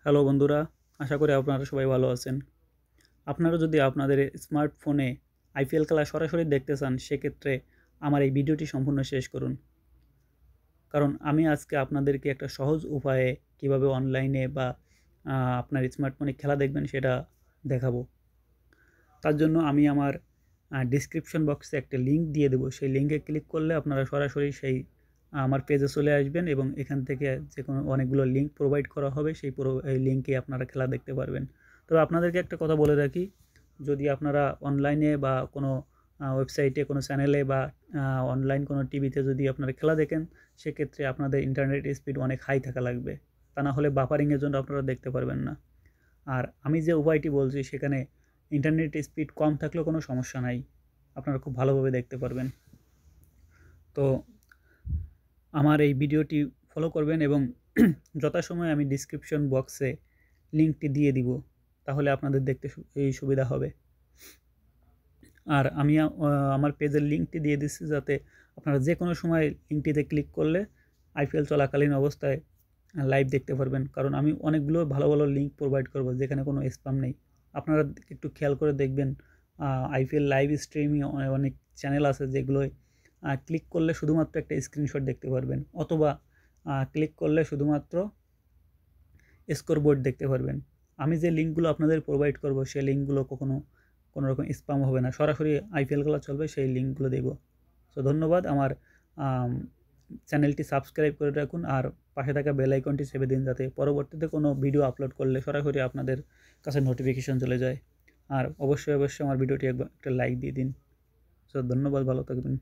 Hello বন্ধুরা, আশা করি আপনারা সবাই ভালো আছেন। আপনারা যদি আপনাদের স্মার্টফোনে আইপিএল খেলা সরাসরি দেখতে চান, সেক্ষেত্রে আমার এই ভিডিওটি সম্পূর্ণ শেষ করুন। কারণ আমি আজকে আপনাদেরকে একটা সহজ উপায়ে কিভাবে অনলাইনে বা আপনার স্মার্টফোনে খেলা দেখবেন সেটা দেখাবো। তার জন্য আমি আমার ডেসক্রিপশন বক্সে একটা লিঙ্ক দিয়ে দেবো। সেই লিঙ্কে ক্লিক করলে আপনারা সরাসরি সেই আমার পেজে চলে আসবেন এবং এখান থেকে যে কোনো অনেকগুলো লিঙ্ক প্রোভাইড করা হবে, এই লিঙ্কে আপনারা খেলা দেখতে পারবেন। তবে আপনাদেরকে একটা কথা বলে রাখি, যদি আপনারা অনলাইনে বা কোনো ওয়েবসাইটে, কোনো চ্যানেলে বা অনলাইন কোনো টিভিতে যদি আপনারা খেলা দেখেন, সেক্ষেত্রে আপনাদের ইন্টারনেট স্পিড অনেক হাই থাকা লাগবে। তা না হলে বাফারিংয়ের জন্য আপনারা দেখতে পারবেন না। আর আমি যে উপায়টি বলছি সেখানে ইন্টারনেট স্পিড কম থাকলেও কোনো সমস্যা নাই, আপনারা খুব ভালোভাবে দেখতে পারবেন। তো আমার এই ভিডিওটি ফলো করবেন এবং যথাসময়ে আমি ডিসক্রিপশন বক্সে লিঙ্কটি দিয়ে দিব, তাহলে আপনাদের দেখতে এই সুবিধা হবে। আর আমি আমার পেজের লিঙ্কটি দিয়ে দিচ্ছি, যাতে আপনারা যে কোনো সময় লিঙ্কটিতে ক্লিক করলে আইপিএল চলাকালীন অবস্থায় লাইভ দেখতে পারবেন। কারণ আমি অনেকগুলো ভালো ভালো লিঙ্ক প্রোভাইড করব যেখানে কোনো স্প্যাম নেই। আপনারা একটু খেয়াল করে দেখবেন, আইপিএল লাইভ স্ট্রিমিং অনেক চ্যানেল আছে যেগুলোয় ক্লিক করলে শুধুমাত্র একটা স্ক্রিনশট দেখতে পারবেন, অথবা ক্লিক করলে শুধুমাত্র স্কোরবোর্ড দেখতে পারবেন। আমি যে লিঙ্কগুলো আপনাদের প্রোভাইড করব সেই লিঙ্কগুলো কোনো রকম স্প্যাম হবে না, সরাসরি আইপিএলগুলো চলবে, সেই লিঙ্কগুলো দেব। সো ধন্যবাদ। আমার চ্যানেলটি সাবস্ক্রাইব করে রাখুন আর পাশে থাকা বেল আইকনটি চেপে দিন, যাতে পরবর্তীতে কোনো ভিডিও আপলোড করলে সরাসরি আপনাদের কাছে নোটিফিকেশন চলে যায়। আর অবশ্যই আমার ভিডিওটি একটা লাইক দিয়ে দিন। সো ধন্যবাদ, ভালো থাকবেন।